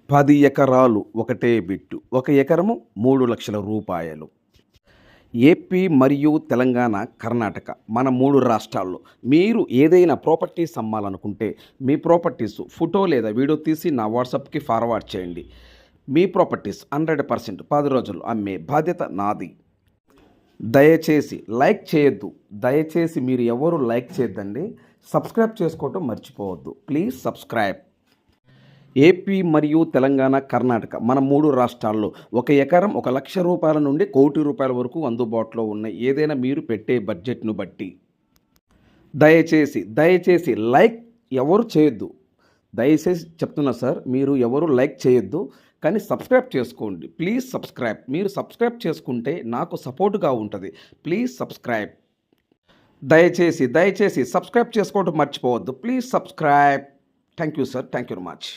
10 ఎకరాలు ఒకటే బిట్టు. ఒక ఎకరము 3,00,000 రూపాయలు. ఏపీ మరియు తెలంగాణ, కర్ణాటక మన 3 రాష్ట్రాల్లో మీరు ఏదైనా ప్రాపర్టీస్ అమ్మాలనుకుంటే మీ ప్రాపర్టీస్ ఫోటో లేదా వీడియో తీసి నా వాట్సాప్‌కి ఫార్వర్డ్ చేయండి. మీ ప్రాపర్టీస్ 100% 10 రోజుల్లో అమ్మే బాధ్యత నాది. దయచేసి లైక్ చేయొద్దు. దయచేసి మీరు ఎవరు లైక్ చేయొద్దండి. సబ్స్క్రైబ్ చేసుకోవటం మర్చిపోవద్దు. Please subscribe. ఏపీ మరియు తెలంగాణ, కర్ణాటక మన 3 రాష్ట్రాల్లో ఒక ఎకరం 1,00,000 రూపాయల నుండి 1,00,00,000 రూపాయల వరకు అందుబాటులో ఉన్నాయి. ఏదైనా మీరు పెట్టే బడ్జెట్‌ను బట్టి. దయచేసి లైక్ ఎవరు చేయొద్దు. దయచేసి చెప్తున్నా సార్, మీరు ఎవరు లైక్ చేయొద్దు. కానీ సబ్స్క్రైబ్ చేసుకోండి. Please subscribe. మీరు సబ్స్క్రైబ్ చేసుకుంటే నాకు సపోర్ట్‌గా ఉంటది. Please subscribe. దయచేసి సబ్స్క్రైబ్ చేసుకోవడం మర్చిపోవద్దు. Please subscribe. Thank you sir. Thank you very much.